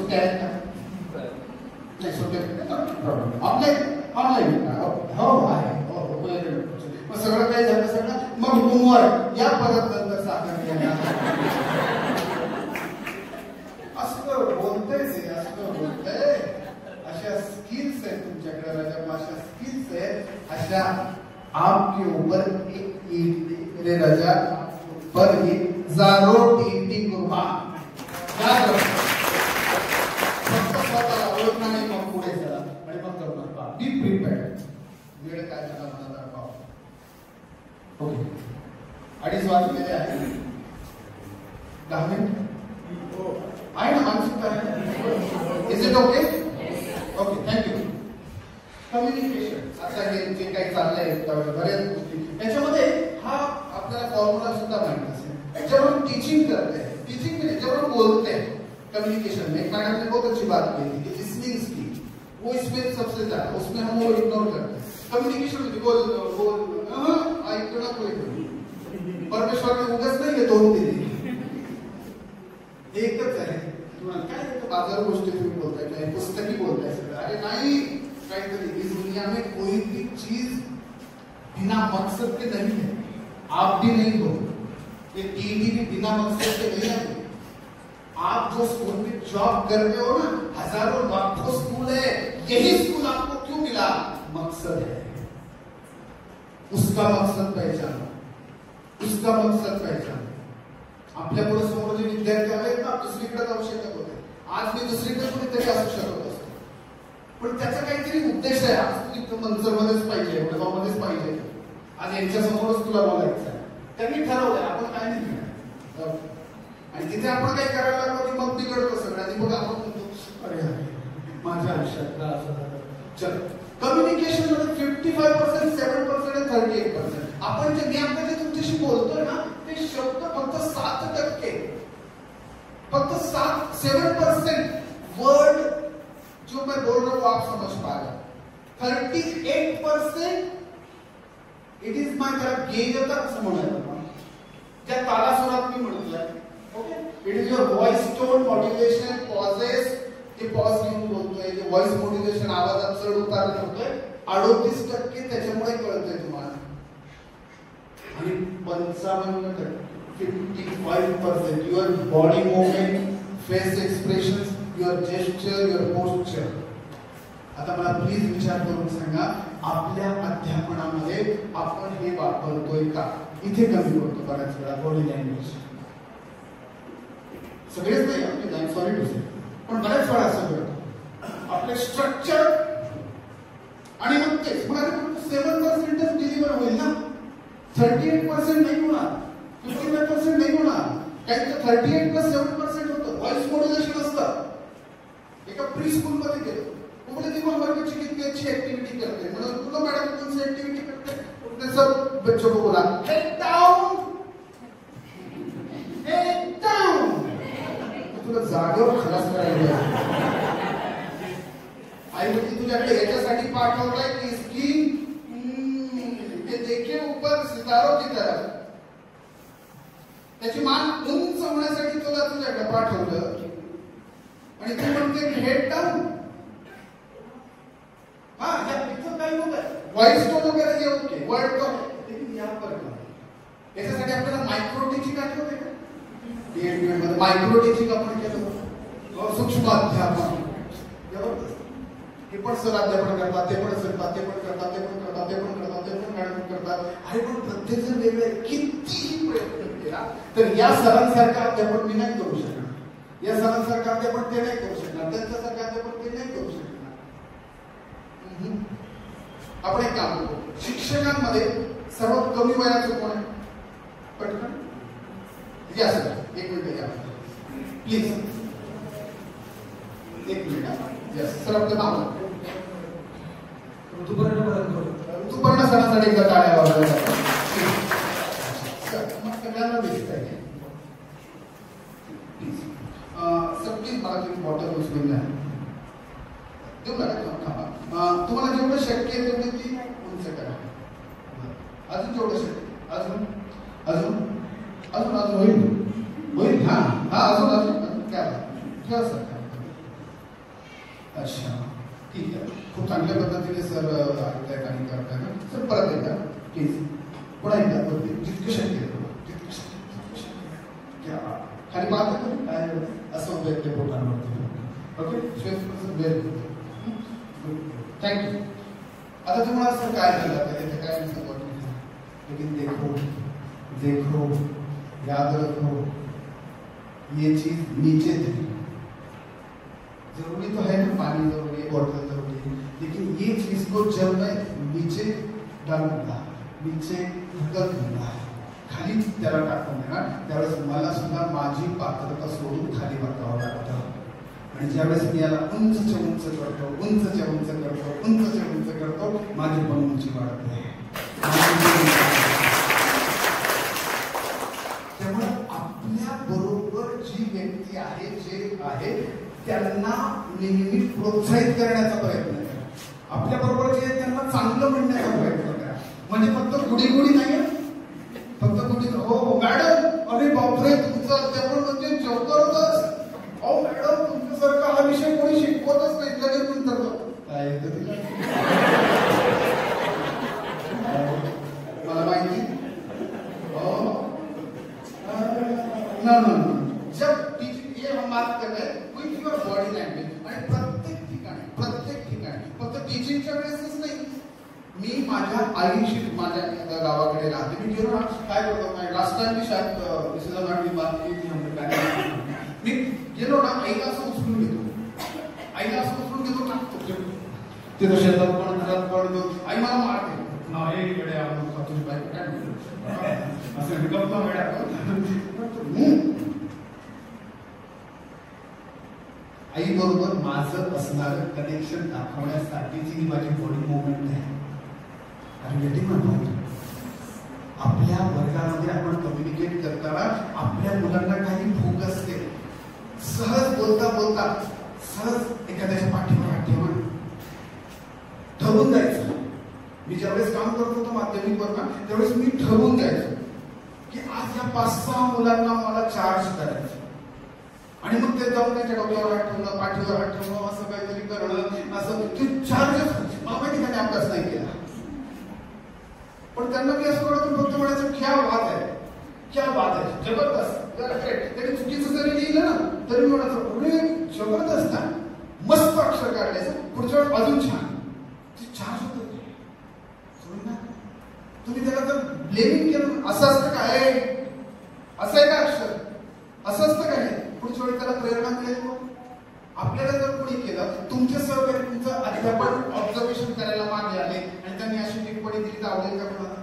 सुट्ट्या आहेत का? नाही सुट्ट्या ऑनलाईन ऑनलाईन हो आहे हो. मग सगळं काय झालं सगळं मग होमवर्क या परत नंतर साखर घ्या असं बोलतंय ते असं बोलतंय. अशा स्किल्स आहेत तुमच्याकडे राजा, अशा स्किल्स आहेत अशा आपके ऊपर एक रे राजा पर हजारों टी कुर्बान फक्त स्वतःला ओळखणं नाही मग पुढे चला आणि मग करणार बी प्रिपेअर्ड. वेळ काय झाला मला दाखवा. ओके 2:30 वाजलेले आहे. 10 मिनिट आहे ना मानसिक आहे. Is it okay? Okay thank you. Communication आता हे जे काही चाललंय बऱ्याच गोष्टी त्याच्यामध्ये हा आपल्याला फॉर्म्युला सुद्धा माहिती असेल. याच्यावरून टीचिंग करते, टीचिंग म्हणजे याच्यावरून बोलते. कम्युनिकेशन में मैडम ने बहुत अच्छी बात कही कि लिसनिंग स्किल वो इसमें सबसे ज्यादा उसमें हम वो इग्नोर करते हैं. कम्युनिकेशन म्हणजे बोल ऐकणं कोणी परमेश्वरने उगाच नाही दोन दिले एकच आहे. तुम्हाला काय बाजार गोष्टी तुम्ही बोलताय काय पुस्तकी बोलताय सगळं. अरे नाही काहीतरी इस दुनिया में कोई भी चीज बिना मकसद के नहीं है. आप भी नहीं हो, ये टीडी भी बिना मकसद के नहीं है. आप जो स्कूल में जॉब कर रहे हो ना, हजारों लाखों स्कूल है, यही स्कूल आपको क्यों मिला? मकसद है. उसका मकसद पहचानो, उसका मकसद पहचानो. आपल्या पुढे समोर जे विद्यार्थी आले ना दुसरीकडे जाऊ शकत होते, आज मी दुसरीकडे कुठेतरी असू शकत असतो. पण त्याचा काहीतरी उद्देश आहे. आज तू मंचरमध्येच पाहिजे, वडगावमध्येच पाहिजे, आज यांच्या समोरच तुला बोलायचं आहे. त्यांनी ठरवलंय आपण काय नाही करणार. आणि तिथे आपण काय करायला लागलो की मग बिघडतो सगळं. आणि मग आपण म्हणतो अरे माझ्या आयुष्यात असं झालं. चल कम्युनिकेशन मध्ये 55%, 7% आणि 38%. आपण जे मी आता जे तुमच्याशी बोलतोय ना ते शब्द फक्त 7%, फक्त 7% वर्ड जो मैं बोल रहा हूं आप समझ पा रहे. 38% इट इज माय त्याला गेयता असं म्हणायचं ज्या तालासुरात मी म्हटलंय. Okay it is your voice tone modulation pauses. ते पॉज घेऊन बोलतोय, ते व्हॉइस मॉड्युलेशन आवाजात चढ उतार करतोय. 38% त्याच्यामुळे कळतंय तुम्हाला. आणि 55% your body movement, face expression, your gesture, your posture. आता मला प्लीज विचार करून सांगा आपल्या अध्यापनामध्ये आपण हे वापरतोय का? इथे कमी करतो बऱ्याच वेळा बॉडी लँग्वेज. सगळेच नाही आपले सॉरी टू से, पण बऱ्याच वेळा असं करतो आपले स्ट्रक्चर. आणि मग तेच मला 7% डिलिव्हर होईल ना, 38% नाही होणार, 55% नाही होणार. काही तर 38+7% होतं. व्हॉइस मॉड्युलेशन असतं. एका प्री स्कूल मध्ये गेलो, बोले ती होमवर्कची कितनी अच्छी एक्टिविटी करते हैं. मतलब तुला मैडम कौन सी एक्टिविटी करते हैं? उसने सब बच्चों को बोला हेड डाउन, हेड डाउन. तुला जागेवर खलास करायला आई म्हणजे तुझ्याकडे याच्यासाठी पाठवलंय की इसकी ये देखिए ऊपर सितारों की तरफ. त्याची मान उंच होण्यासाठी तुला तुझ्याकडे पाठवलं आणि तू म्हणते हेड डाऊन. हा इथं काही होतं व्हॉइस टोन वगैरे जे ओके वर्ड टोन लेकिन यहाँ पर याच्यासाठी आपल्याला मायक्रो टीचिंग आठवते का? डीएड मध्ये मायक्रो टीचिंग आपण केलं. सूक्ष्म अध्यापन जबरदस्त. हे पण सर अध्यापन करतात, ते पण करतात, ते पण करतात, ते पण करतात, ते पण करतात, ते पण मॅडम करतात. अरे पण प्रत्येक जण वेगळे कितीही प्रयत्न केला तर या सरांसारखं अध्यापन मी नाही करू शकणार, या सरांसारखं अध्यापन ते नाही करू शकणार, त्यांच्यासारखं अध्यापन ते नाही करू शकणार. आपण एक काम करू, शिक्षकांमध्ये सर्वात कमी वयाचं कोण आहे? पटकन या सर, एक मिनिट या प्लीज, एक मिनिट. यस सर, आपलं नाव ऋतुपर्ण सणासाठी एकदा टाळ्या वाजवल्या सर. मग सगळ्यांना दिसत आहे सर. प्लीज मला तुम्ही बॉटल उचलून द्या. देऊ नका, तुम्हाला जेवढं शक्य आहे तेवढी ती उंच करा. अजून जेवढं शक्य, अजून अजून अजून अजून होईल होईल. हा हा अजून अजून काय ठेवा सर. अच्छा ठीक आहे, खूप चांगल्या पद्धतीने सर ऐकतायत आणि करताय ना सर. परत एकदा प्लीज पुन्हा एकदा जितकं शक्य तितकं शक्य खाली पाहतो काय असं होतं ते बोटांवरती. Okay very good, thank you. आता तुम्हाला सर काय झालं आता इथे काय सपोर्ट, लेकिन देखो देखो याद रखो ये चीज नीचे थी. जरूरी तो है ना, पानी जरूरी है, बॉटल जरूरी है, लेकिन ये चीज को जब मैं नीचे डालूंगा, नीचे ढकल दूंगा, खाली त्याला टाकून देणार, त्यावेळेस मला सुद्धा माझी पात्रता सोडून खाली वाकावं लागतं. आणि ज्यावेळेस मी याला उंचच्या उंच करतो, उंचच्या उंच करतो, उंचच्या उंच करतो, माझी पण उंची वाढते. त्यामुळे आपल्या बरोबर जी व्यक्ती आहे, जे आहे त्यांना नेहमी प्रोत्साहित करण्याचा प्रयत्न करा. आपल्या बरोबर जे त्यांना चांगलं म्हणण्याचा प्रयत्न करा. म्हणजे फक्त गुडी गुडी नाही, फक्त गुडी हो मॅडम अरे बापरे तुमचं त्यामुळे म्हणजे जबरदस्त, अहो मॅडम तुमच्यासारखा हा विषय कोणी शिकवतच नाही, लगेच नंतर काय येतं तिला मला माहिती. जब टीचिंग ये हम बात कर रहे हैं विथ युअर बॉडी लँग्वेज, आणि प्रत्येक ठिकाणी फक्त टीचिंगच्या वेळेसच नाही. मी माझ्या आईशी, माझ्या गावाकडे राहते, मी गेलो ना काय करतो काय लास्ट टाइम मी शायद बात की मी गेलो ना आईला असं उचलून घेतो, आईला असं उचलून घेतो टाकतो तिथं शेतात पण घरात पडतो, आई मला मारते नाही वेड्या तुझी बायको काय म्हणतो असं गप्पा वेड्या. आई बरोबर माझं असणारं कनेक्शन दाखवण्यासाठीची माझी बॉडी मुवमेंट आहे. आपल्या वर्गामध्ये आपण कम्युनिकेट करताना आपल्या मुलांना काही भूक असते, सहज बोलता बोलता सहज एखाद्याच्या पाठीवर हात ठेवून ठरवून जायचं. मी ज्यावेळेस काम करत होतो माध्यमिकवर ना, त्यावेळेस मी ठरवून द्यायचो की आज या 5-6 मुलांना मला चार्ज करायचं, आणि मग ते जाऊन त्याच्या डोक्यावर हात ठेवणं, पाठीवर हात ठेवणं, असं काहीतरी करणं, असं ते चार्जच. मला माहिती त्याने अभ्यास नाही केला, पण त्यांना मी असं वाटतं फक्त म्हणायचं क्या बात आहे, क्या बात आहे, जबरदस्त. त्यांनी चुकीचं जरी लिहिलं ना तरी म्हणायचं अरे जबरदस्त आहे, मस्त अक्षर काढायचं, पुढच्या वेळेस अजून छान. ते चार्ज होतं ना. तुम्ही त्याला जर ब्लेमिंग केलं, असं असतं काय, असं आहे का अक्षर, असं असतं काय, पुढच्या वेळी त्याला प्रेरणा मिळेल. आपल्याला जर कोणी केलं, तुमचे सहकारी तुमचं अध्यापन ऑब्झर्वेशन करायला मागे आले आणि त्यांनी अशी टिप्पणी दिली तर आवडेल का कोणाला?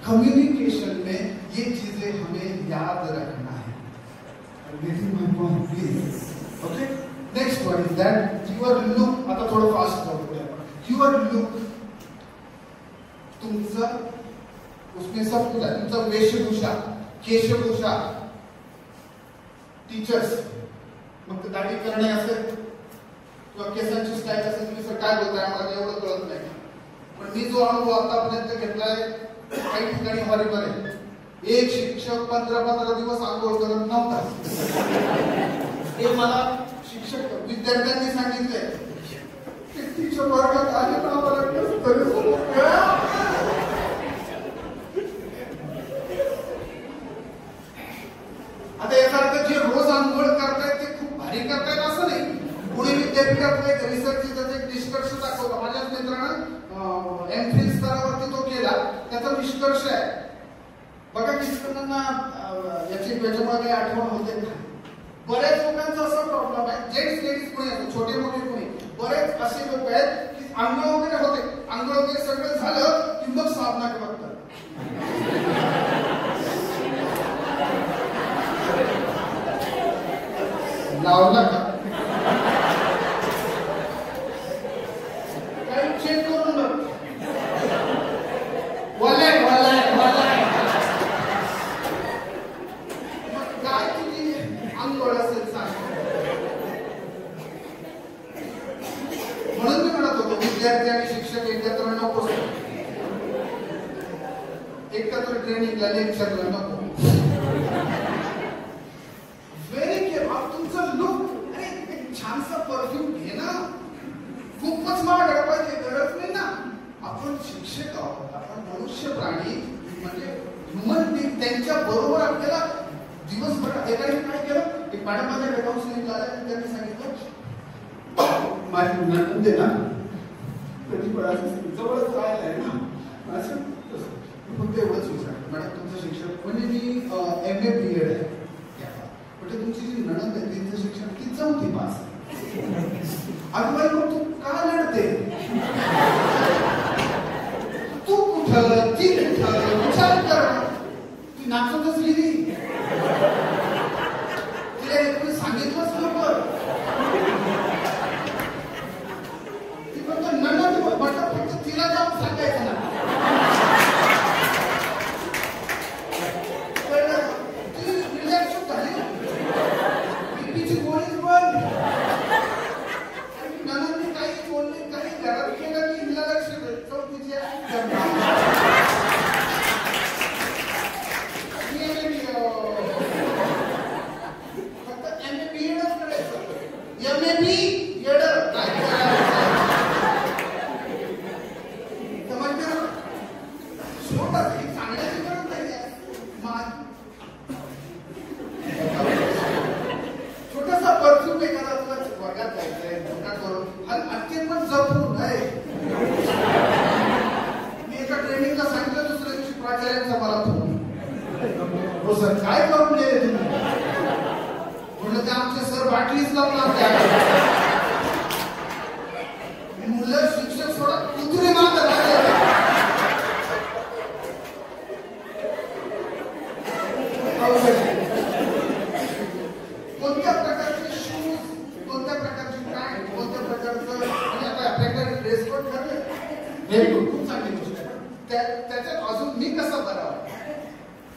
कम्युनिकेशन में ये चीजें हमें याद रखना है. Okay, next one is that your look. आता थोडं फास्ट जाऊ आपण. युअर लुक, तुमचं उसमें सब कुछ है. तुमचा वेशभूषा, केशभूषा. टीचर्स मग दाढी करणे असेल किंवा केसांची स्टाईल असेल, तुम्ही सर काय बोलताय मला एवढं कळत नाही, पण मी जो अनुभव आतापर्यंत घेतलाय काही ठिकाणी हॉरिबल आहे. एक शिक्षक 15-15 दिवस आंघोळ करत नव्हता, हे मला शिक्षक विद्यार्थ्यांनी सांगितलंय. तिच्या वर्गात आले ना आता याचा अर्थ जे रोज आंघोळ करतायत ते खूप भारी करतायत असं नाही. पुणे विद्यापीठात एक रिसर्चचा एक निष्कर्ष दाखवला माझ्याच मित्रानं, एमफिल स्तरावरती तो केला. त्याचा निष्कर्ष आहे बघा, किती जणांना याच्यामुळे काही आठवण होते का? बऱ्याच लोकांचा असा प्रॉब्लेम आहे, जेंट्स लेडीज कोणी असो, छोटे मोठे कोणी, बरेच असे लोक आहेत की आंघोळ वगैरे होते, आंघोळ वगैरे सगळं झालं की मग साबणाकडे बघतात. लावला का काही चेक करून बघ, वलाय वलाय वलाय काय तुझी आंघोळ असेल सांग. म्हणून मी म्हणत होतो विद्यार्थी आणि शिक्षक एकत्र नको, एकत्र ट्रेनिंगला लेक्चरला नको. Very care. तुमचं लुक, अरे एक छानसा परफ्यूम घे ना, आपण शिक्षक आहोत, आपण मनुष्य प्राणी म्हणजे ह्युमन बीइंग, त्यांच्या बरोबर आपल्याला दिवसभर एकाने काय केलं, एक मॅडम माझ्या काउन्सिलिंगला आल्या आणि त्यांनी सांगितलं माझी मुलांना दे ना कधी पण असं जवळच राहायला आहे ना असं फक्त एवढंच विचारलं मॅडम तुमचं शिक्षण म्हणजे मी MA BEd आहे म्हणजे तुमची जी नणंद आहे तिचं शिक्षण ती 4थी पास. अगं बाई मग तू का लढते, तू कुठं ती कुठं विचार कर, ती नाचतच गेली तिला कोणी सांगितलंच नव्हतं. ती फक्त नणंद म्हटलं फक्त तिला जाऊन सांगायचं ना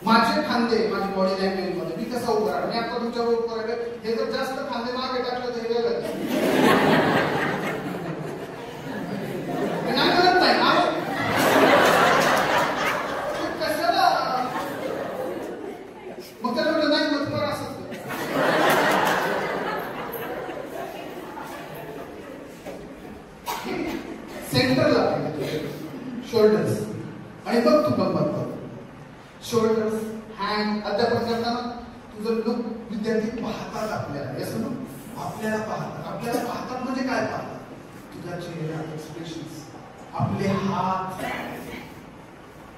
माझे खांदे माझी बॉडी लँग्वेज मध्ये मी कसं उभं राहणार, मी आता तुमच्यावर उभं राहिले हे जर जास्त खांदे मागे टाकलं तर हे वेगळं नाही करत नाही ना कशाला मग त्याला म्हटलं नाही मग तुम्हाला असंच सेंटरला शोल्डर्स आणि बघ तू कंबर कर शोल्डर्स हँड अध्यापन करताना तुझं लुक विद्यार्थी पाहतात आपल्याला असं ना आपल्याला पाहतात म्हणजे काय पाहतात तुझा चेहरा एक्सप्रेशन्स आपले हात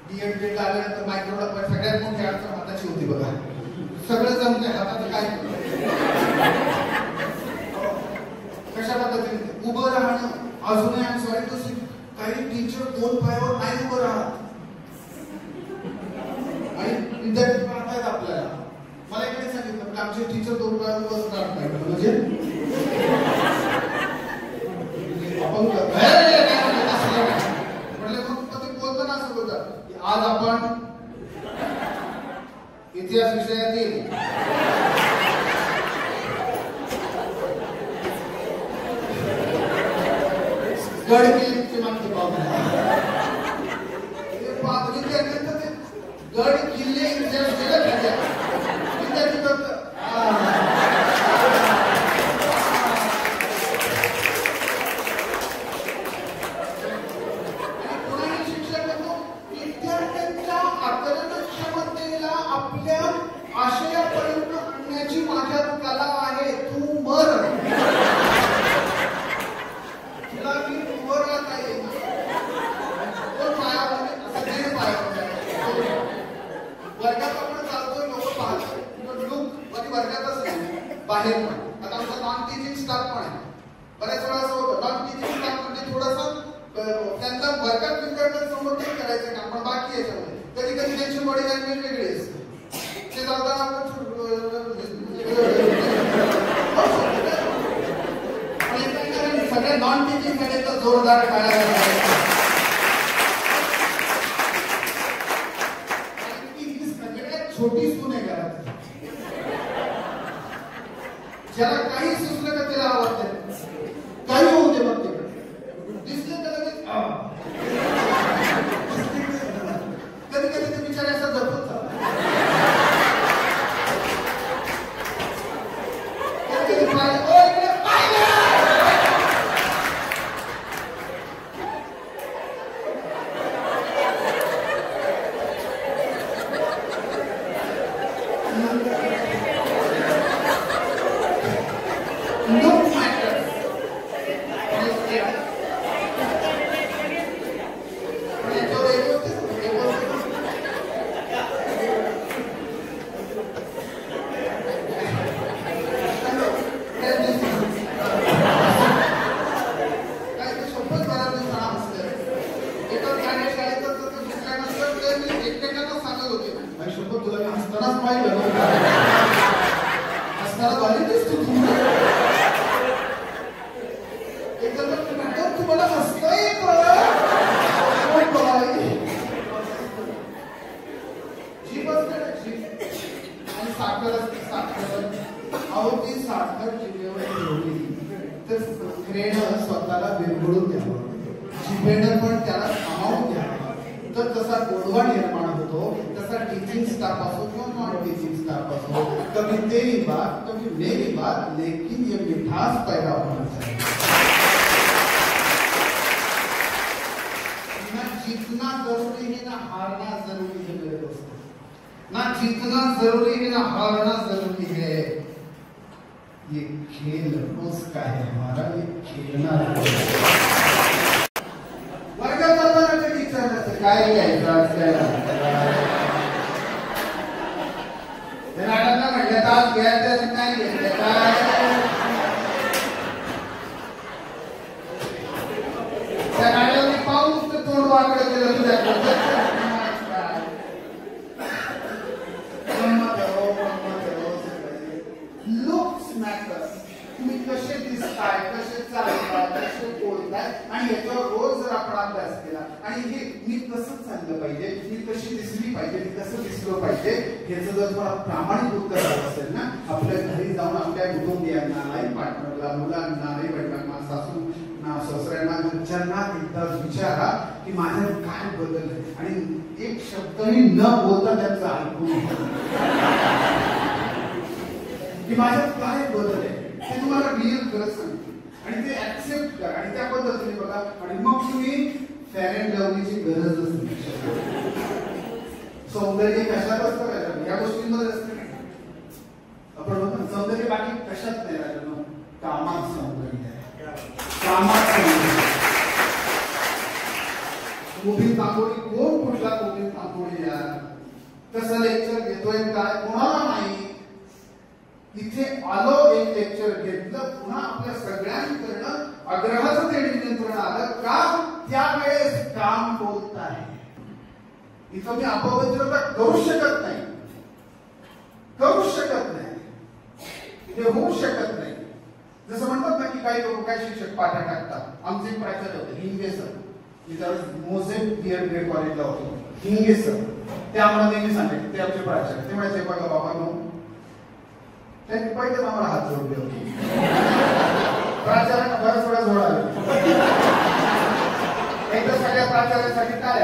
बीएड आल्यानंतर मायक्रोला सगळ्यात मोठी अडचण हाताची होती बघा सगळं जमते हाताचं काय कशा पद्धतीने उभं राहणं अजूनही आम्ही सॉरी टू सी काही टीचर 2 पायावर नाही उभं राहत आणि विद्यार्थी पाहतायत आपल्याला मला एकाने सांगितलं म्हणजे आमचे टीचर 2 पायावर बस राहत नाही म्हणजे आपण म्हटलं मग ते बोलताना असं बोलतात की आज आपण इतिहास विषयातील गड किल्ल्यांची माहिती पाहतो विद्यार्थ्यांचं ते गड किल्ले इतिहास दिलं पाहिजे विद्यार्थी कोणाही शिक्षक होतो विद्यार्थ्यांच्या आकलन क्षमतेला आपल्या आशयापर्यंत आणण्याची माझ्यात कला आहे तू मर तुला मी उभं राहता येईल कोण पायावर असं नाही पायावर वर्गात आपण चालतोय लोक पाहतो लुक आणि वर्गातच नाही बाहेर पण आता आमचा नॉन टीचिंग स्टाफ पण आहे बऱ्याच वेळा असं होतं नॉन टीचिंग स्टाफ म्हणजे थोडंसं त्यांचा वर्गात विद्यार्थ्यांसमोर नाही करायचं काम पण बाकी याच्यामध्ये कधी कधी त्यांची बॉडी लँग्वेज वेगळी असते ते जाताना आपण सगळ्या नॉन टीचिंग कडे तर जोरदार टाळ्या छोटी सून आहे घरात ज्याला काही सुचलं का त्याला आवडते काही होऊ दे मग ते दिसलं तर कधी कधी ते बिचारे असं जपून Look matters. स्वतःला बिरबडून द्यावं, जिभेनं पण त्याला सामावून घ्यावं. तर तसा गोडवा निर्माण होतो. तसा टीचिंग स्टाफ असो किंवा नॉन टीचिंग स्टाफ असो, कभी तेरी बात कभी मेरी बात, लेकिन ये मिठास पैदा होना चाहिए. ना जीतना जरूरी है ना हारना जरूरी है मेरे दोस्तों. ना जीतना जरूरी है ना हारना जरूरी है. ये खेल उसका है, हमारा ये खेलना है. वर्गात टीचर काय नाटकला म्हटलं तास घ्यायचं नाही घेतलं काय. त्या नाटकाने पाऊस तोंड वाकडं केलं तुझ्याकडे. तुम्ही कसे दिसताय, कसे चालताय, कसे बोलताय, आणि याच्यावर रोज जर आपण अभ्यास केला आणि हे मी कसं चाललं पाहिजे, मी कशी दिसली पाहिजे, मी कसं दिसलं पाहिजे, ह्याचं जर तुम्हाला प्रामाणिक उत्तर हवं असेल ना, आपल्या घरी जाऊन आपल्या कुटुंबियांना, लाईफ पार्टनरला, मुलांना, आई वडिलांना, सासूंना, सासऱ्यांना, घरच्यांना एकदा विचारा की माझ्यात काय बदल आहे, आणि एक शब्दही न बोलता त्यांचं ऐकून की माझ्यात काय बदल आहे ते तुम्हाला रिअल खरंच सांगते. आणि ते ऍक्सेप्ट करा आणि त्या पद्धतीने बघा. आणि मग तुम्ही फेअर अँड लव्लीची गरजच नाही. सौंदर्य कशातच करायचं, या गोष्टींमध्ये असते. आपण म्हणतो सौंदर्य बाकी कशात नाही राहिलं, कामात सौंदर्य आहे. कामात सौंदर्य. मोठी तांबोळी कोण, कुठला मोठी तांबोळी यार, कसं लेक्चर घेतोय काय कोणाला नाही. इथे आलो, एक लेक्चर घेतलं, पुन्हा आपल्या सगळ्यांकडनं आग्रहाचं ते नियंत्रण आलं का त्यावेळेस काम होत आहे. इथं मी अपवित्रता करू शकत नाही, करू शकत नाही, हे होऊ शकत नाही. जसं म्हणतात ना की काही लोक काय शिक्षक पाठ्या टाकतात. आमचे प्राचार्य होते हिंगे सर, मी त्यावेळेस मोझेक बीएड ग्रेड कॉलेजला होतो. हिंगे सर ते आम्हाला नेहमी सांगायचे, ते आमचे प्राचार्य. ते म्हणायचे बघा बाबा, त्यांनी पहिलेच आम्हाला हात जोडले होते. प्राचार्यांना बऱ्याच वेळा जोडाले. एकदा सगळ्या प्राचार्यांसाठी काय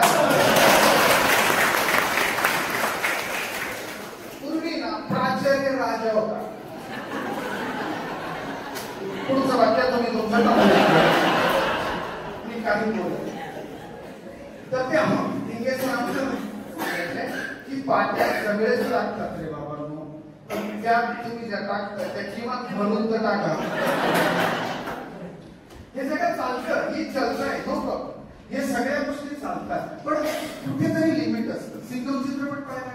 पूर्वी ना प्राचार्य राजा होता. पुढचं वाक्य तुम्ही तुमच्या मी काही बोलत तर ते हिंगे सर की पाट्या सगळेच लागतात रे बाबा, त्या तुम्ही ज्या टाकता त्या किंमत म्हणून तर टाका. हे सगळं चालतं, ही चलतंय, नो प्रॉब्लेम. हे सगळ्या गोष्टी चालतात, पण कुठेतरी लिमिट असतं. सिंगल चित्रपट पाहिला,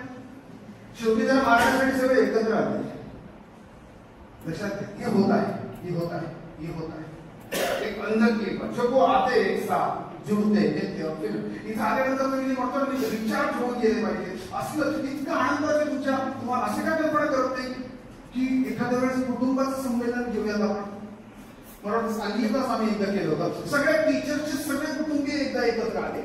शेवटी जरा मारण्यासाठी सगळे एकत्र आले. लक्षात हे होत आहे, हे होत आहे, हे होत आहे. एक अंदर की बच्चों को आते एक साथ जुळते इथं आल्यानंतर तुम्ही म्हणतो रिचार्ज होऊन गेले पाहिजे. असलं इतकं आनंदाचं तुमच्या तुम्हाला असे काय कल्पना करत नाही की एखाद्या वेळेस कुटुंबाचं संमेलन घेऊयात आपण. मला सांगितलंच आम्ही एकदा केलं होतं. सगळ्या टीचरचे सगळे कुटुंबीय एकदा एकत्र आले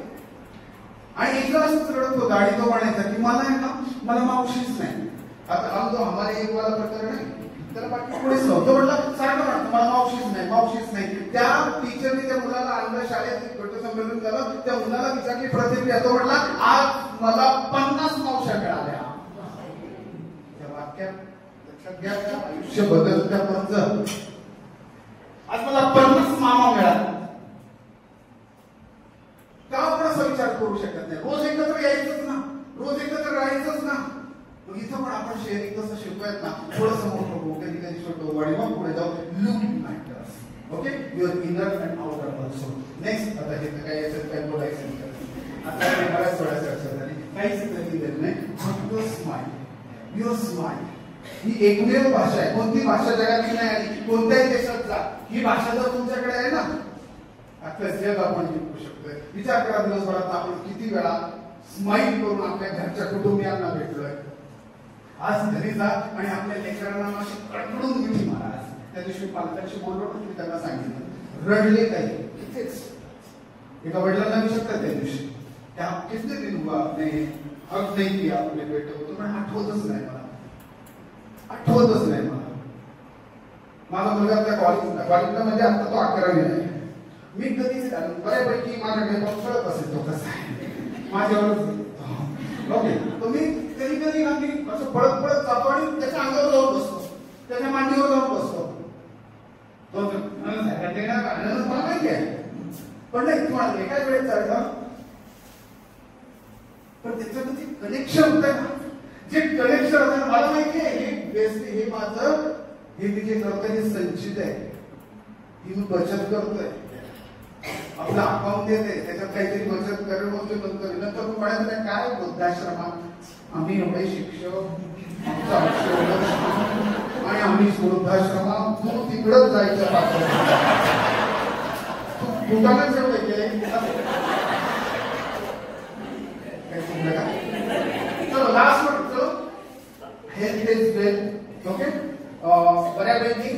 आणि एकदा असंच रडत होता आणि तो म्हणायचा की मला आहे ना, मला मावशीच नाही. आता हम तो हमारे एक वाला प्रकरण आहे, त्याला बाकी पुढेच नव्हतं. म्हटलं सारखं म्हणतो मला मावशीच नाही, मावशीच नाही. त्या टीचरने त्या मुलाला आणलं शाळेत, संमेलन झालं, त्या मुलाला विचारली प्रतिक्रिया. तो म्हटला आज मला 50 मावश्या मिळाल्या. त्या वाक्यात लक्षात घ्या, आयुष्य बदलत्या पंच. आज मला 50 मामा मिळाले. का आपण असा विचार करू शकत नाही? रोज एकत्र यायचंच ना, रोज एकत्र राहायचंच ना. मग इथं जिथं पण आपण शेअरिंग कसं शिकवूयात ना, थोडंसं मोठं होऊ, कधी कधी छोटं आणि मग पुढे जाऊ. Look matters. Okay, your inner and outer also. Next, आता हे तर काय याच्यात काय बोलायचं नाही. आता बऱ्याच वेळा चर्चा झाली, काहीच नवीन नाही. फक्त स्माइल, युअर स्माइल ही एकमेव भाषा आहे. कोणती भाषा जगातली नाही आली, कोणत्याही देशात जा, ही भाषा जर तुमच्याकडे आहे ना, अख्ख्या जग आपण जिंकू शकतोय. विचार करा, दिवसभरात आपण किती वेळा स्माइल करून आपल्या घरच्या कुटुंबियांना भेटलोय. आज घरी जा आणि आपल्या लेकरांना अशी कडकडून मिठी मारा. त्या दिवशी पालकांशी बोललो पण मी त्यांना सांगितलं, रडले काही इथेच एका वडिलांना विचारतात त्या दिवशी, क्या किसने दिन हुआ आपने हक नहीं किया अपने बेटे को? तो मैं आठवतच नाही मला, आठवतच नाही मला. माझा मुलगा त्या कॉलेजला म्हणजे आता तो 11वी आहे. मी कधीच बऱ्यापैकी माझ्याकडे कळत असेल तो कसा आहे माझ्यावर. ओके, तो मी कधी कधी आम्ही असं पळत पळत जातो आणि त्याच्या अंगावर जाऊन बसतो, त्याच्या मांडीवर जाऊन बसतो. तो मला माहिती आहे, पण नाही तुम्हाला एकाच वेळेस चालतं, पण त्याच्यात जे कनेक्शन होत ना, जे कनेक्शन होतं मला माहिती आहे, हे बेस्ट, हे माझं, हे मी जे करतोय हे संचित आहे, ही मी बचत करतोय. आपलं अकाउंट देते, त्याच्यात काहीतरी बचत करणं होते नंतर मी म्हणायचं काय वृद्धाश्रमात आम्ही एवढे शिक्षक आणि आम्ही वृद्धाश्रमात तू तिकडच जायचं दुकानाच एवढे केले. चलो लास्ट वन, चलो हेल्थ इज वेल्थ. ओके, बऱ्यापैकी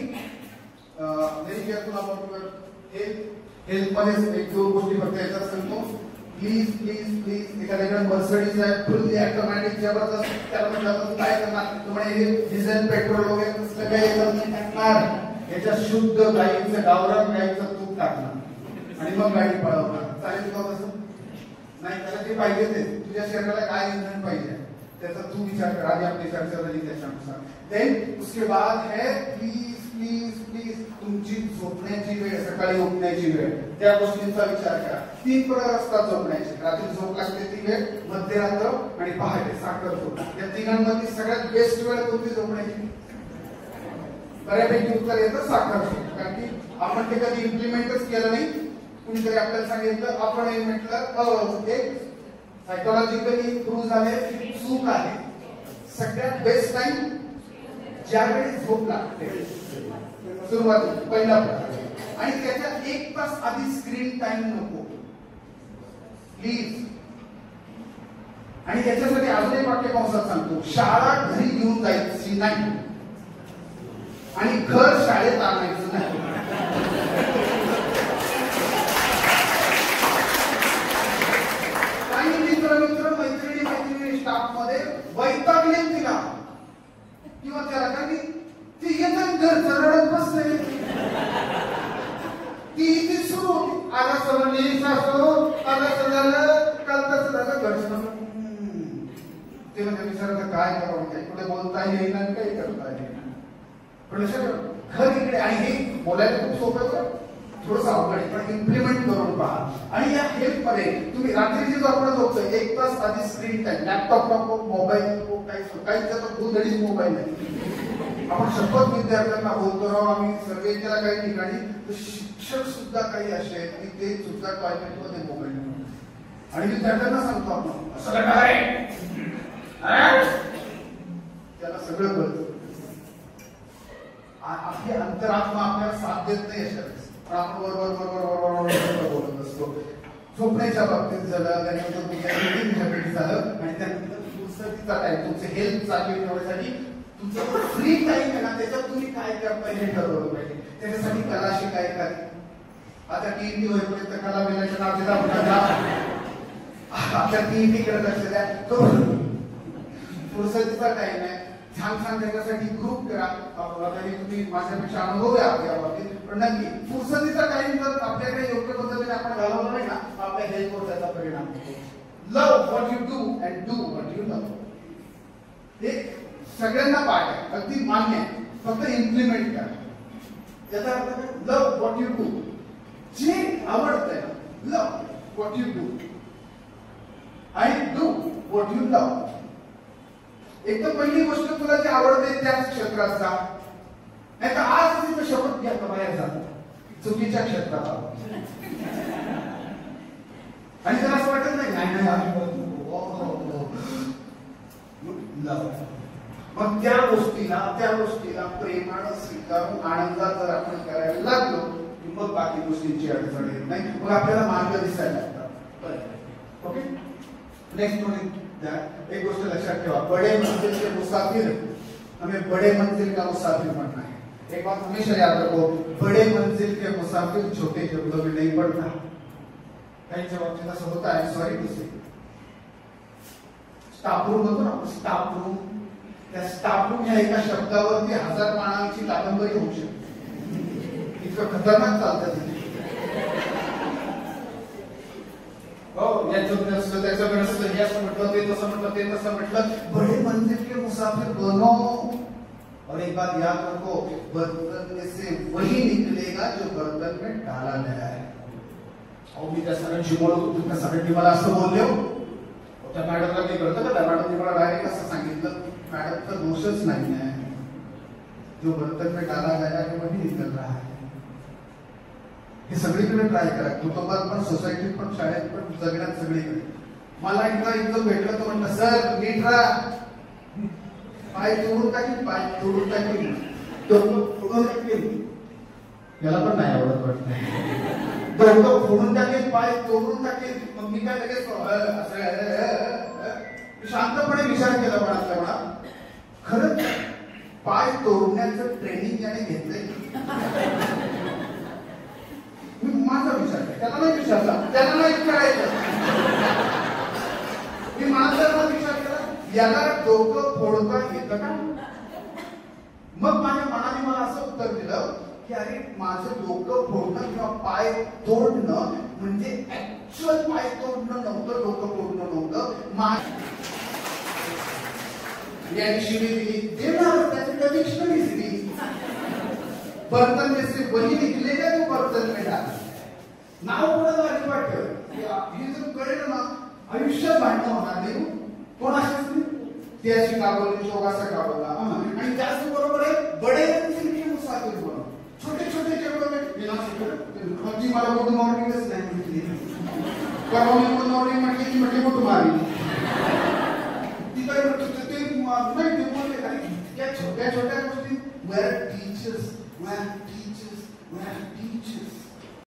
very careful about your health. Health मध्ये एक दोन गोष्टी फक्त याच्यात सांगतो. प्लीज प्लीज प्लीज, एखाद्याकडे मर्सिडीज आहे फुल्ली ऑटोमॅटिक जबरदस्त, त्याला म्हटलं काय करणार, तुम्हाला हे डिझेल पेट्रोल वगैरे तसलं काही टाकणार, याच्यात शुद्ध गाईचं गावरान गाईचं तूप टाकणार आणि मग गाडी पळवणार. चालेल का तसं? नाही, त्याला जे पाहिजे ते तुझ्या शरीराला काय इंधन पाहिजे त्याचा तू विचार कर. आधी आपली चर्चा झाली त्याच्यानुसार. देन उसके बाद है प्लीज प्लीज प्लीज तुमची झोपण्याची वेळ, सकाळी उठण्याची वेळ, त्या गोष्टींचा विचार करा. 3 प्रकार असतात झोपण्याचे. रात्री झोप लागते ती वेळ, मध्यरात्र आणि पहाटे साखर झोप. या तिघांमधली सगळ्यात बेस्ट वेळ कोणती झोपण्याची? बऱ्यापैकी उत्तर येतं साखर झोप, कारण की आपण ते कधी इम्प्लिमेंटच केलं नाही. कुणीतरी आपल्याला सांगितलं, आपण हे म्हटलं, एक सायकोलॉजिकली प्रूव्ह झाले की चूक आहे. सगळ्यात बेस्ट टाइम ज्यावेळी झोप लागते, सुरुवातीला पहिला प्रकार, आणि त्याच्या 1 तास आधी स्क्रीन टाइम नको प्लीज. आणि त्याच्यासाठी अजून एक वाक्य कंसात सांगतो, शाळा घरी घेऊन जायची नाही आणि घर शाळेत आणायचं नाही. आणि मित्र मैत्रिणी स्टाफ मध्ये वैतागले तिला किंवा त्याला, कारण ती येतात घर रडत बसते, ती इथे सुरू आला सगळं सासू आला झालं काल तसं झालं घर. ते म्हणजे विचारायचं काय करावं, काही कुठे बोलता येईल आणि काही करता येईल. पण घर इकडे, आणि हे बोलायला खूप सोपं आहे, थोडंसं अवघड आहे, पण इम्प्लिमेंट करून पहा. आणि या हेल्थ मध्ये तुम्ही रात्रीची जो आपण झोपतोय 1 तास आधी स्क्रीन टाइम, लॅपटॉप नको, मोबाईल नको, काही भूधडीच मोबाईल नाही. आपण शपथ विद्यार्थ्यांना बोलतो राहू आम्ही सर्वे केला काही ठिकाणी, तर शिक्षक सुद्धा काही असे आहेत की ते सुद्धा टॉयलेट मध्ये मोबाईल घेऊन, आणि विद्यार्थ्यांना सांगतो आपण असं काय, त्याला सगळं कळतं. आपली अंतरात्मा आपल्याला साथ देत नाही अशा वेळेस, पण आपण बरोबर बोलत असतो. झोपण्याच्या बाबतीत झालं, त्यानंतर झालं, आणि त्यानंतर फुरसतीचा टाइम, तुमचे हेल्थ चालू ठेवण्यासाठी तुमचं फ्री टाइम आहे ना, त्याच्यात तुम्ही काय करताय हे ठरवलं पाहिजे. त्याच्यासाठी कला शिकायला, आता टीव्ही होईपर्यंत कला मिळायच्या नातीला आपल्या टीव्ही कडे लक्ष द्या. तो फुरसतीचा टाइम आहे, छान छान त्याच्यासाठी ग्रुप करा. तुम्ही माझ्यापेक्षा अनुभव आहे या बाबतीत, पण नक्की फुरसतीचा टाइम जर आपल्याकडे योग्य पद्धतीने आपण घालवलं नाही ना, आपल्या हेल्थवर त्याचा परिणाम होतो. Love what you do and do what you love, हे सगळ्यांना पाठ आहे, अगदी मान्य आहे, फक्त इम्प्लिमेंट करा. याचा अर्थ काय? लव्ह व्हॉट यू डू, जे आवडतंय लव्ह व्हॉट यू डू आणि डू व्हॉट यू लव्ह. एक तर पहिली गोष्ट तुला जी आवडते त्याच क्षेत्रात जा, नाही तर आज तिथं शपथ घ्या बाहेर जा चुकीच्या क्षेत्रात आलो. आणि त्याला असं वाटत नाही नाही मग त्या गोष्टीला प्रेमानं स्वीकारून आनंदात जर आपण करायला लागलो की मग बाकी गोष्टींची अडचण येत नाही, मग आपल्याला मार्ग दिसायला लागतात. ओके, नेक्स्ट वन एक गोष्ट लक्षात ठेवा, बड़े मंजिल के मुसाफिर हमें बड़े मंजिल का मुसाफिर बनना है. एक बात हमेशा याद रखो, बड़े मंजिल के मुसाफिर छोटे जंगलों में नहीं पड़ता. काही बाबतीत असं होतं आहे, sorry to say, staff room होतो ना, स्टाफ रूम, त्या स्टाफ रूम ह्या एका शब्दावरती 1000 पानांची कादंबरी होऊ शकते. इतकं खतरनाक चालतं तिथे. हो, याचं नसतं त्याचं नसतं, हे असं म्हटलं ते तसं म्हटलं ते तसं म्हटलं. बड़े मंजिल के मुसाफिर बनो. और एक बात याद रखो, बर्तन में से वही निकलेगा जो बर्तन में डाला गया है. अहो मी त्या सरांशी बोलत होतो, त्या सरांनी मला असं बोलले हो, त्या मॅडमला काही कळतं का? त्या मॅडमने मला डायरेक्ट असं सांगितलं, मॅडमचा दोषच नाही आहे, जो बर्तन में डाला गया है वही निकल रहा है. हे सगळीकडे ट्राय करा, कुटुंबात पण, सोसायटीत पण, शाळेत पण, जगण्यात सगळीकडे. मला इथं भेटलं तर म्हणलं, सर नीट राहा, पाय तोडून टाकील, पाय तोडून टाकील, तोडून टाकील. याला पण नाही आवडत वाटत. डोकं फोडून टाकेल, पाय तोडून टाकेल. मग मी काय लगेच शांतपणे विचार केला म्हणा, खरंच पाय तोडण्याचं ट्रेनिंग याने घेतलंय. मी माझा विचार केला, त्याला नाही विचारला, त्याला नाही विचारायचं. मी माझा विचार केला, याला डोकं फोडता येतं का? मग माझ्या मनाने मला असं उत्तर दिलं की अरे माझं डोकं फोडणं किंवा पाय तोडणं म्हणजे ऍक्च्युअल पाय तोडणं नव्हतं, डोकं फोडणं नव्हतं. या डिक्शनरी देणार, त्याची डिक्शनरी दिली. बर्तन में से वही निकलेगा जो बर्तन में डाला. नाव कोणाला अजिबात ठेव, हे जर कळलं ना आयुष्यात भांडणं होणार नाही. कोणाशीच नाही. ती अशी का बोलली, तो असा का बोलला. आणि त्याच बरोबर आहे, बडे मंजिल के मुसाफिर बनो. छोटे छोटे जंगलों में जी मला गुड मॉर्निंगच नाही म्हटली, परवा मी गुड मॉर्निंग म्हटली की म्हटली कुठं मारली. ती काय म्हणते ते नाही, ते बोलले काही त्या छोट्या छोट्या गोष्टी. Where teachers, where teachers, where teachers.